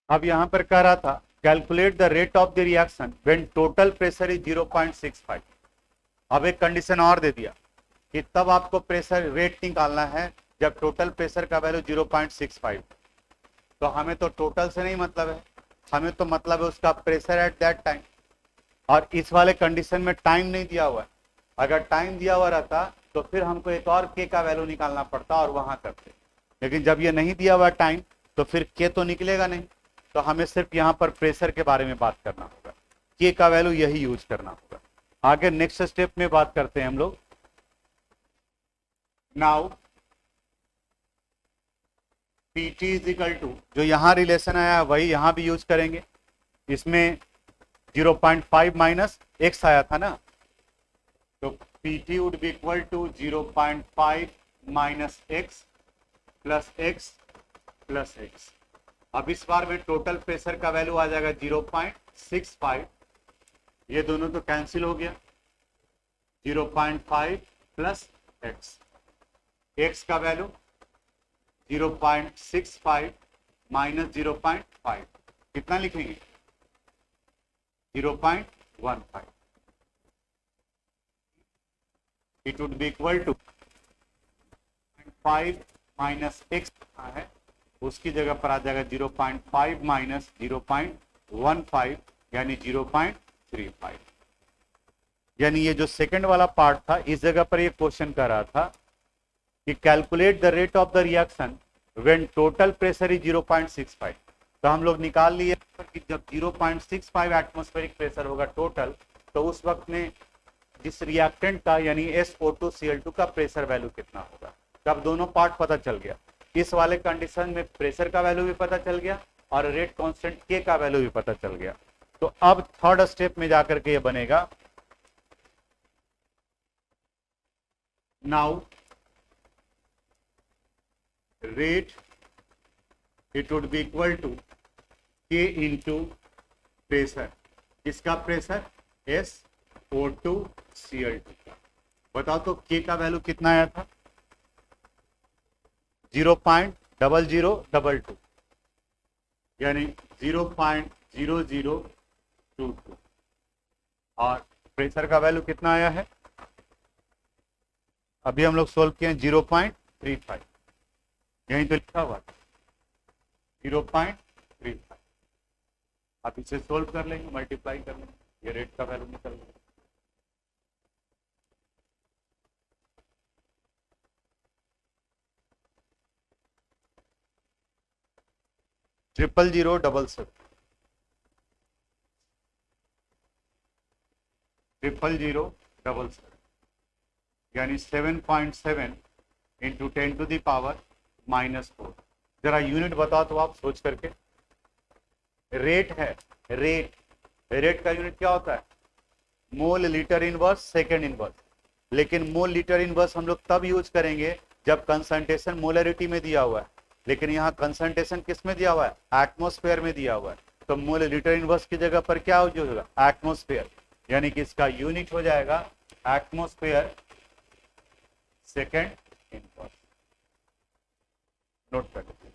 अब यहां पर कह रहा था calculate the rate of the reaction when total pressure is 0.65। अब एक कंडीशन और दे दिया कि तब आपको प्रेशर रेट निकालना है जब टोटल प्रेशर का वैल्यू 0.65। तो हमें तो टोटल से नहीं मतलब है, हमें तो मतलब है उसका प्रेशर एट दैट टाइम, और इस वाले कंडीशन में टाइम नहीं दिया हुआ है। अगर टाइम दिया हुआ रहता तो फिर हमको एक और के का वैल्यू निकालना पड़ता और वहां करते, लेकिन जब ये नहीं दिया हुआ टाइम तो फिर के तो निकलेगा नहीं, तो हमें सिर्फ यहाँ पर प्रेशर के बारे में बात करना होगा, के का वैल्यू यही यूज करना होगा। आगे नेक्स्ट स्टेप में बात करते हैं हम लोग। Now PT is equal to, जो यहाँ रिलेशन आया वही यहाँ भी यूज करेंगे। इसमें 0.5 माइनस एक्स आया था ना, तो PT would be equal to 0.5 minus X plus X plus X. अब इस बार में टोटल प्रेशर का वैल्यू आ जाएगा 0.65, ये दोनों तो कैंसिल हो गया, 0.5 प्लस एक्स, एक्स का वैल्यू 0.65 माइनस 0.5, कितना लिखेंगे 0.15। It would be equal to 5 minus X है, उसकी जगह पर आ जाएगा 0.5 माइनस 0.15 यानी 0.35। यानी ये जो सेकंड वाला पार्ट था, इस जगह पर ये क्वेश्चन कर रहा था कि calculate the rate of the reaction when total pressure is 0.65। तो हम लोग निकाल लिए कि जब 0.65 एटमॉस्फेरिक प्रेशर होगा टोटल, तो उस वक्त में जिस रिएक्टेंट का यानी SO2Cl2 का प्रेशर वैल्यू कितना होगा। तब दोनों पार्ट पता चल गया। इस वाले कंडीशन में प्रेशर का वैल्यू भी पता चल गया और रेट कांस्टेंट के का वैल्यू भी पता चल गया। तो अब थर्ड स्टेप में जाकर के ये बनेगा, now rate it would be equal to K into pressure, किसका प्रेशर, SO2Cl2 का। बताओ तो K का वैल्यू कितना आया था, 0.0022 यानी 0.0022 और प्रेशर का वैल्यू कितना आया है, अभी हम लोग सोल्व किए 0.35, यहीं तो लिखा हुआ 0.35। आप इसे सोल्व कर लेंगे, मल्टीप्लाई कर लेंगे, ये रेट का वैल्यू निकल गया। ट्रिपल 077 00077 यानी 7.7 इंटू 10⁻⁻⁴। जरा यूनिट बताओ तो आप सोच करके। रेट है, रेट, रेट का यूनिट क्या होता है, mole litre inverse second inverse. लेकिन मोल लीटर इनवर्स हम लोग तब यूज करेंगे जब कंसंट्रेशन मोलरिटी में दिया हुआ है, लेकिन यहाँ कंसंट्रेशन किस में दिया हुआ है, एटमॉस्फेयर में दिया हुआ है। तो मोल लीटर इनवर्स की जगह पर क्या यूज होगा, एटमॉस्फेयर, यानी कि इसका यूनिट हो जाएगा एटमॉस्फेयर सेकेंड इनवर्स। नोट कर लीजिए।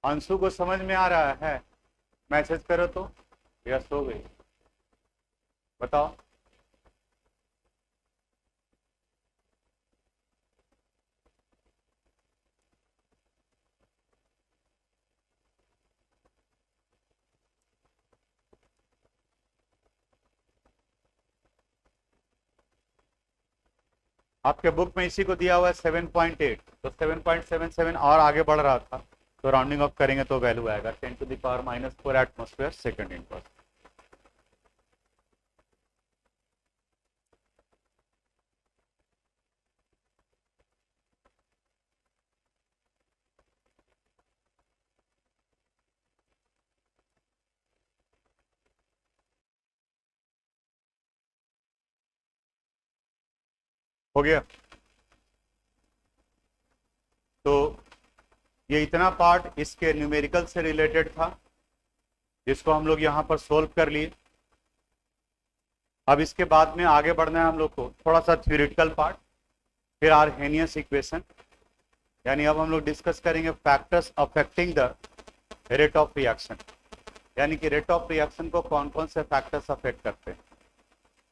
अंशु को समझ में आ रहा है, मैसेज करो तो, या सो गई, बताओ। आपके बुक में इसी को दिया हुआ है 7.8, तो 7.77 और आगे बढ़ रहा था, तो राउंडिंग ऑफ करेंगे तो वैल्यू आएगा 10⁻⁻⁴ एटमॉस्फेयर सेकेंड इनवर्स। हो गया। तो ये इतना पार्ट इसके न्यूमेरिकल से रिलेटेड था, जिसको हम लोग यहाँ पर सोल्व कर लिए। अब इसके बाद में आगे बढ़ना है हम लोग को थोड़ा सा थ्योरेटिकल पार्ट, फिर आर्हेनियस इक्वेशन, यानी अब हम लोग डिस्कस करेंगे factors affecting the rate of reaction, यानी कि रेट ऑफ रिएक्शन को कौन कौन से फैक्टर्स अफेक्ट करते हैं।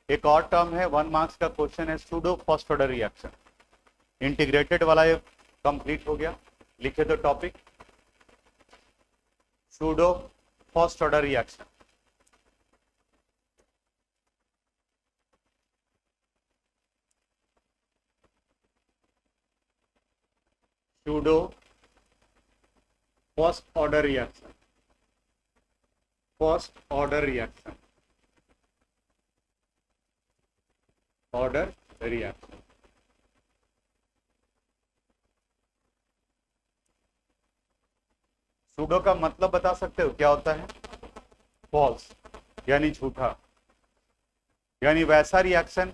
एक और टर्म है 1 मार्क्स का क्वेश्चन है pseudo first order reaction. Integrated वाला ये कंप्लीट हो गया, लिखे तो topic pseudo first order reaction. Pseudo first order reaction, first order reaction, order reaction. Pseudo का मतलब बता सकते हो क्या होता है, फॉल्स, यानी झूठा, यानी वैसा रिएक्शन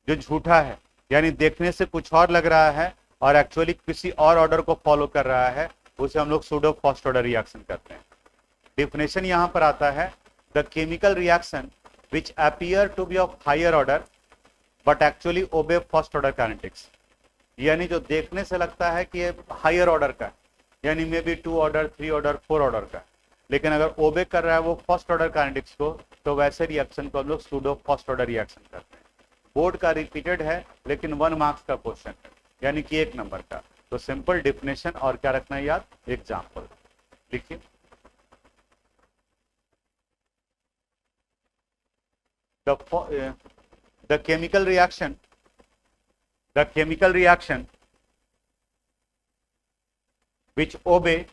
जो झूठा है, यानी देखने से कुछ और लग रहा है और एक्चुअली किसी और ऑर्डर को फॉलो कर रहा है, उसे हम लोग सूडो फर्स्ट ऑर्डर रिएक्शन करते हैं। डिफिनेशन यहां पर आता है, the chemical reaction which appear to be of higher order but actually obey first order kinetics, यानी जो देखने से लगता है कि ये हायर ऑर्डर का है, यानी may be 2 order 3 order 4 order का, लेकिन अगर ओबे कर रहा है वो फर्स्ट ऑर्डर काइनेटिक्स को, तो वैसे रिएक्शन को हम लोग सूडो फर्स्ट ऑर्डर रिएक्शन करते हैं। बोर्ड का रिपीटेड है लेकिन 1 मार्क्स का क्वेश्चन है, यानी कि 1 नंबर का। तो सिंपल डिफिनेशन और क्या रखना है याद, एग्जाम्पल लिखिए। the chemical reaction which obey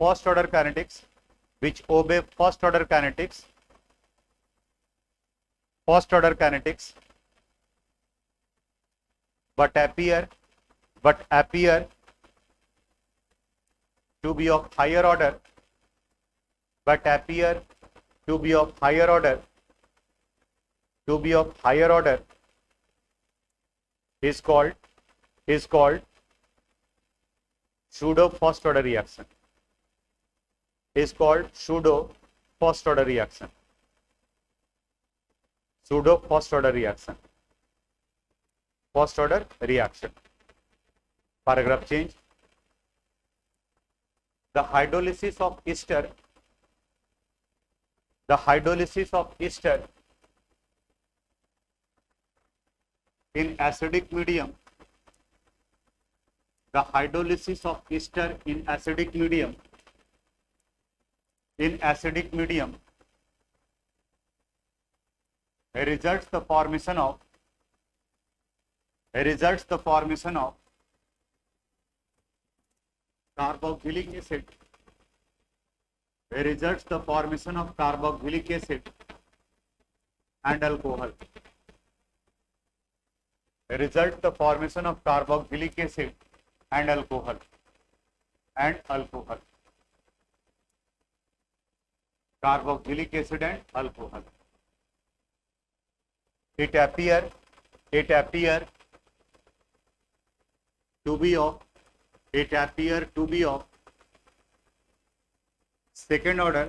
first order kinetics which obey first order kinetics but appear to be of higher order is called pseudo first order reaction. Pseudo first order reaction. Paragraph change. The hydrolysis of ester in acidic medium. The hydrolysis of ester in acidic medium results the formation of carboxylic acid. And alcohol. Carboxylic acid and alcohol. It appear to be of second order.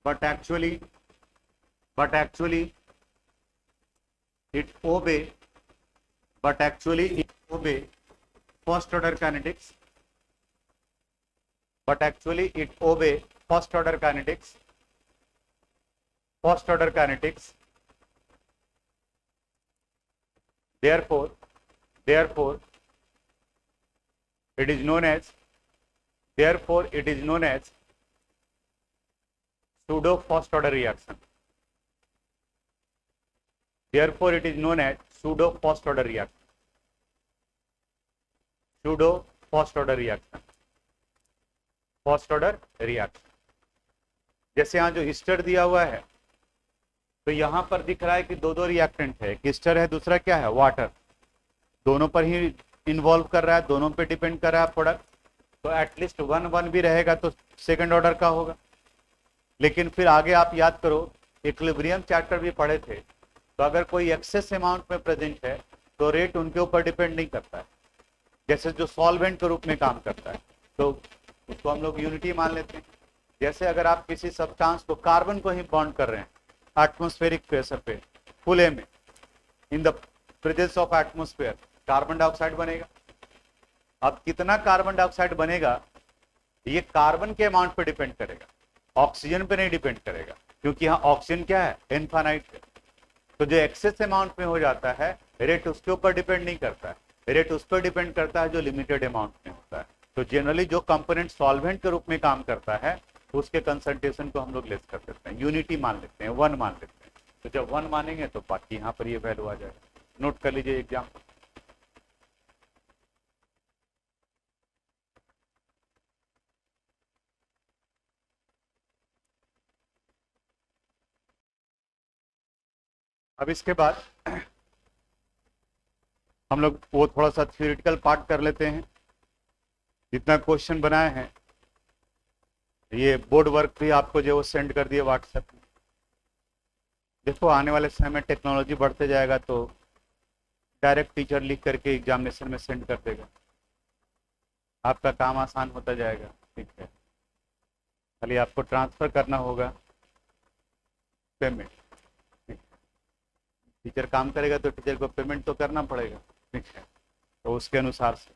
But actually it obey first order kinetics. Therefore it is known as pseudo first order reaction. जैसे यहाँ जो ईस्टर दिया हुआ है तो यहाँ पर दिख रहा है कि दो रिएक्टेंट है, एक ईस्टर है, दूसरा क्या है, वाटर. दोनों पर ही इन्वॉल्व कर रहा है, दोनों पे डिपेंड कर रहा है प्रोडक्ट. तो एटलीस्ट 1 भी रहेगा तो सेकंड ऑर्डर का होगा. लेकिन फिर आगे आप याद करो, इक्विलिब्रियम चैप्टर भी पढ़े थे, तो अगर कोई एक्सेस अमाउंट में प्रेजेंट है तो रेट उनके ऊपर डिपेंड नहीं करता है. जैसे जो सॉल्वेंट के रूप में काम करता है तो उसको हम लोग यूनिटी मान लेते हैं. जैसे अगर आप किसी सब्सटेंस को, कार्बन को ही बॉन्ड कर रहे हैं एटमॉस्फेरिक प्रेशर पे खुले में, in the presence of atmosphere, carbon dioxide बनेगा. अब कितना कार्बन डाइऑक्साइड बनेगा ये कार्बन के अमाउंट पे डिपेंड करेगा, ऑक्सीजन पे नहीं डिपेंड करेगा, क्योंकि यहाँ ऑक्सीजन क्या है, इनफाइनाइट है. तो जो एक्सेस अमाउंट में हो जाता है रेट उसके ऊपर डिपेंड नहीं करता है, रेट उस पर डिपेंड करता है जो लिमिटेड अमाउंट में होता है. तो जनरली जो कंपोनेंट सॉल्वेंट के रूप में काम करता है उसके कंसंट्रेशन को हम लोग लेस कर देते हैं, यूनिटी मान लेते हैं, 1 मान लेते हैं. तो जब 1 मानेंगे तो बाकी यहाँ पर ये वैल्यू आ जाएगा. नोट कर लीजिए एग्जाम्पल. अब इसके बाद हम लोग वो थोड़ा सा थ्योरेटिकल पार्ट कर लेते हैं. जितना क्वेश्चन बनाए हैं ये बोर्ड वर्क भी आपको जो वो सेंड कर दिए व्हाट्सएप में. देखो आने वाले समय में टेक्नोलॉजी बढ़ते जाएगा तो डायरेक्ट टीचर लिख करके एग्जामिनेशन में सेंड कर देगा, आपका काम आसान होता जाएगा. ठीक है, खाली आपको ट्रांसफ़र करना होगा पेमेंट. टीचर काम करेगा तो टीचर को पेमेंट तो करना पड़ेगा. ठीक है, तो उसके अनुसार से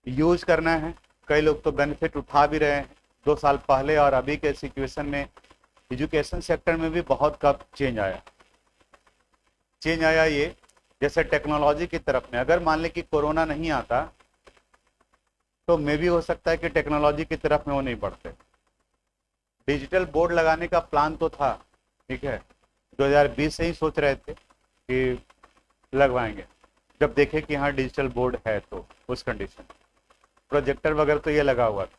यूज करना है. कई लोग तो बेनिफिट उठा भी रहे हैं. 2 साल पहले और अभी के सिचुएशन में एजुकेशन सेक्टर में भी बहुत कब चेंज आया ये. जैसे टेक्नोलॉजी की तरफ में अगर मान लें कि कोरोना नहीं आता तो मे भी हो सकता है कि टेक्नोलॉजी की तरफ में वो नहीं बढ़ते. डिजिटल बोर्ड लगाने का प्लान तो था, ठीक है, 2020 से ही सोच रहे थे कि लगवाएंगे, जब देखे कि हाँ डिजिटल बोर्ड है तो उस कंडीशन। प्रोजेक्टर वगैरह तो ये लगा हुआ था,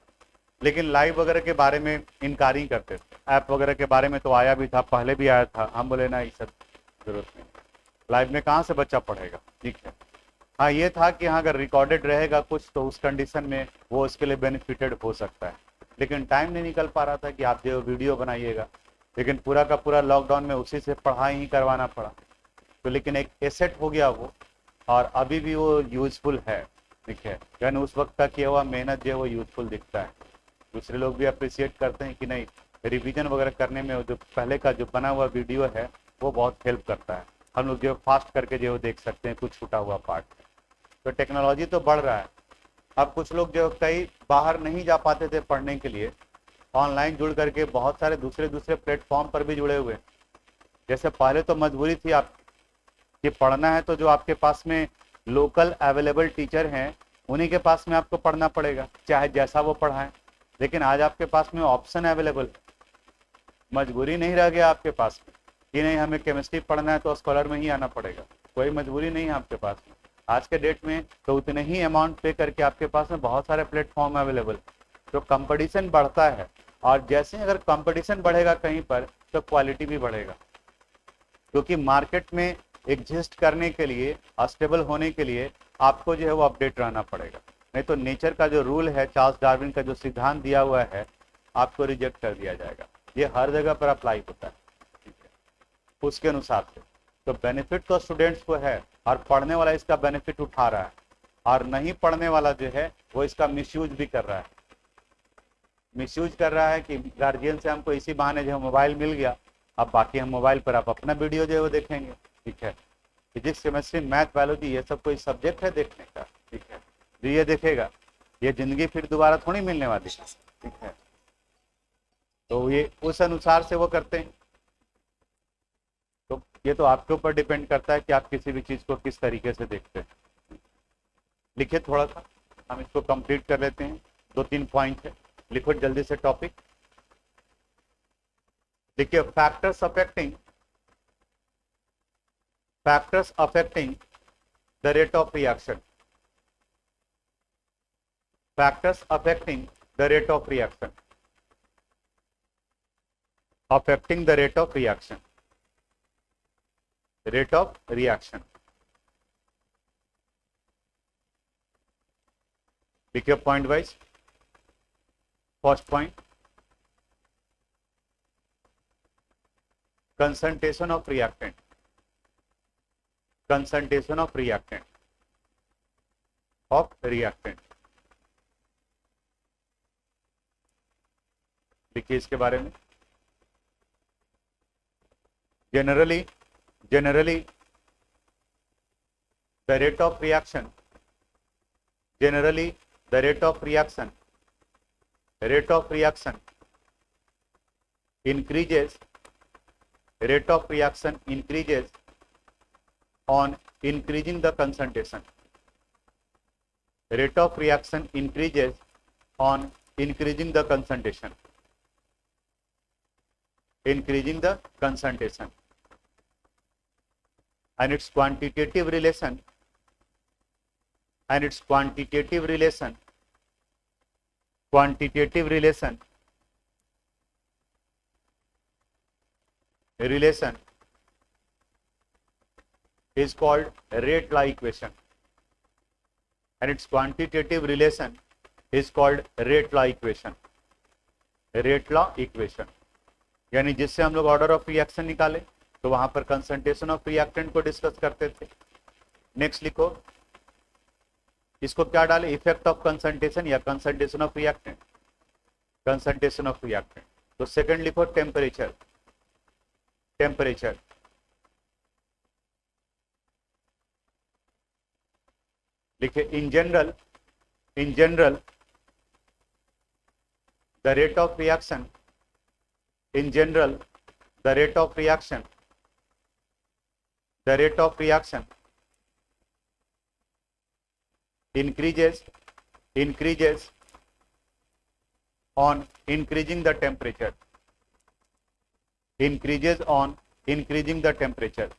लेकिन लाइव वगैरह के बारे में इनकार ही करते थे। ऐप वगैरह के बारे में तो आया भी था, पहले भी आया था, हम बोले ना ये सब जरूरत नहीं, लाइव में कहाँ से बच्चा पढ़ेगा। ठीक है, हाँ ये था कि हाँ अगर रिकॉर्डेड रहेगा कुछ तो उस कंडीशन में वो उसके लिए बेनिफिटेड हो सकता है, लेकिन टाइम नहीं निकल पा रहा था कि आप जो वीडियो बनाइएगा। लेकिन पूरा का पूरा लॉकडाउन में उसी से पढ़ाई ही करवाना पड़ा, तो लेकिन एक एसेट हो गया वो, और अभी भी वो यूजफुल है। ठीक है, यानी उस वक्त का किया हुआ मेहनत जो है वो यूजफुल दिखता है। दूसरे लोग भी अप्रिशिएट करते हैं कि नहीं रिवीजन वगैरह करने में जो पहले का जो बना हुआ वीडियो है वो बहुत हेल्प करता है। हम लोग जो फास्ट करके जो देख सकते हैं कुछ छूटा हुआ पार्ट। तो टेक्नोलॉजी तो बढ़ रहा है। अब कुछ लोग जो कई बाहर नहीं जा पाते थे पढ़ने के लिए, ऑनलाइन जुड़ करके बहुत सारे दूसरे प्लेटफॉर्म पर भी जुड़े हुए। जैसे पहले तो मजबूरी थी आप कि पढ़ना है तो जो आपके पास में लोकल अवेलेबल टीचर हैं उन्हीं के पास में आपको पढ़ना पड़ेगा, चाहे जैसा वो पढ़ाएं। लेकिन आज आपके पास में ऑप्शन अवेलेबल, मजबूरी नहीं रह गया आपके पास में कि नहीं हमें केमिस्ट्री पढ़ना है तो स्कॉलर में ही आना पड़ेगा, कोई मजबूरी नहीं है आपके पास में। आज के डेट में तो उतने ही अमाउंट पे करके आपके पास में बहुत सारे प्लेटफॉर्म अवेलेबल। तो कंपटीशन बढ़ता है, और जैसे अगर कंपटीशन बढ़ेगा कहीं पर तो क्वालिटी भी बढ़ेगा, क्योंकि मार्केट में एग्जिस्ट करने के लिए, स्टेबल होने के लिए आपको जो है वो अपडेट रहना पड़ेगा। नहीं तो नेचर का जो रूल है, चार्ल्स डार्विन का जो सिद्धांत दिया हुआ है, आपको रिजेक्ट कर दिया जाएगा। ये हर जगह पर अप्लाई होता है। ठीक है, उसके अनुसार से तो बेनिफिट तो स्टूडेंट्स को है, और पढ़ने वाला इसका बेनिफिट उठा रहा है, और नहीं पढ़ने वाला जो है वो इसका मिसयूज भी कर रहा है। मिसयूज कर रहा है कि गार्जियन से हमको इसी बहाने जो है मोबाइल मिल गया, अब बाकी हम मोबाइल पर आप अपना वीडियो जो है वो देखेंगे। ठीक है, फिजिक्स केमिस्ट्री मैथ बायोलॉजी ये सब कोई सब्जेक्ट है देखने का। ठीक है, जो ये देखेगा ये जिंदगी फिर दोबारा थोड़ी मिलने वाली है। ठीक है, तो ये उस अनुसार से वो करते हैं। तो ये तो आपके ऊपर डिपेंड करता है कि आप किसी भी चीज को किस तरीके से देखते हैं। लिखिए थोड़ा सा, हम इसको कंप्लीट कर लेते हैं। 2-3 पॉइंट है, लिखो जल्दी से टॉपिक। देखिए factors affecting the rate of reaction. Factors affecting the rate of reaction. Affecting the rate of reaction. Rate of reaction. देखिए point wise. First point, concentration of reactant. Concentration of reactant. देखिए इसके बारे में। generally the rate of reaction increases on increasing the concentration. Rate of reaction increases on increasing the concentration. And its quantitative relation is called rate law equation. And its quantitative relation is called rate law equation. यानी जिससे हम लोग ऑर्डर ऑफ रिएक्शन निकाले तो वहां पर कंसंट्रेशन ऑफ रिएक्टेंट को डिस्कस करते थे। नेक्स्ट लिखो, इसको क्या डाले, इफेक्ट ऑफ कंसंट्रेशन या कंसंट्रेशन ऑफ रिएक्टेंट। तो सेकंड लिखो टेम्परेचर। लिखे in general the rate of reaction increases on increasing the temperature.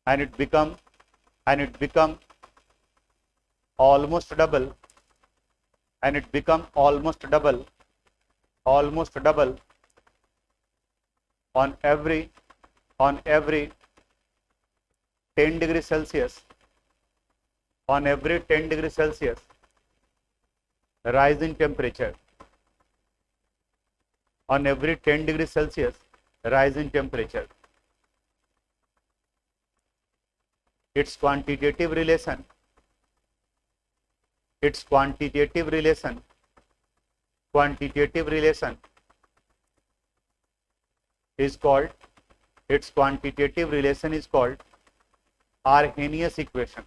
and it become almost double, and it become almost double on every 10 degree Celsius, on every 10 degree Celsius rise in temperature, on every 10 degree Celsius rise in temperature. Its quantitative relation is called Arrhenius equation.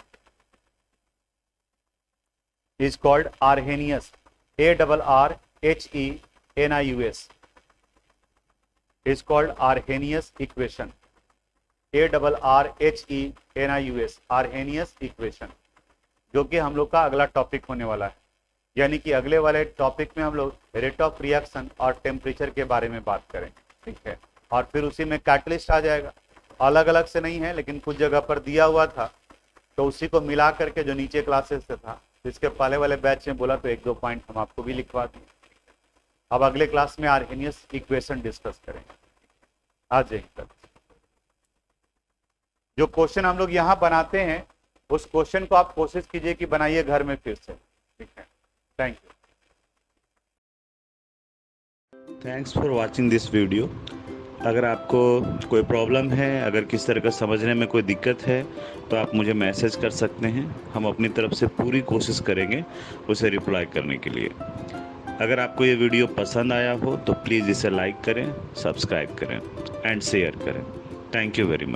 Is called Arrhenius, ARRHENIUS, is called Arrhenius equation, ARRHENIUS, Arrhenius equation, जो कि हम लोग का अगला टॉपिक होने वाला है। यानी कि अगले वाले टॉपिक में हम लोग रेट ऑफ रिएक्शन और टेम्परेचर के बारे में बात करेंगे, ठीक है। और फिर उसी में कैटलिस्ट आ जाएगा, अलग अलग से नहीं है लेकिन कुछ जगह पर दिया हुआ था, तो उसी को मिला करके जो नीचे क्लासेस से था, इसके पहले वाले बैच में बोला तो 1-2 पॉइंट हम आपको भी लिखवा दें। अब अगले क्लास में आर्हेनियस इक्वेशन डिस्कस करेंगे। आ जाइए, जो क्वेश्चन हम लोग यहाँ बनाते हैं उस क्वेश्चन को आप कोशिश कीजिए कि बनाइए घर में फिर से, ठीक है। Thank you. Thanks for watching this video. अगर आपको कोई प्रॉब्लम है, अगर किस तरह का समझने में कोई दिक्कत है, तो आप मुझे मैसेज कर सकते हैं। हम अपनी तरफ से पूरी कोशिश करेंगे उसे रिप्लाई करने के लिए। अगर आपको ये वीडियो पसंद आया हो तो प्लीज़ इसे लाइक करें, सब्सक्राइब करें एंड शेयर करें। Thank you very much.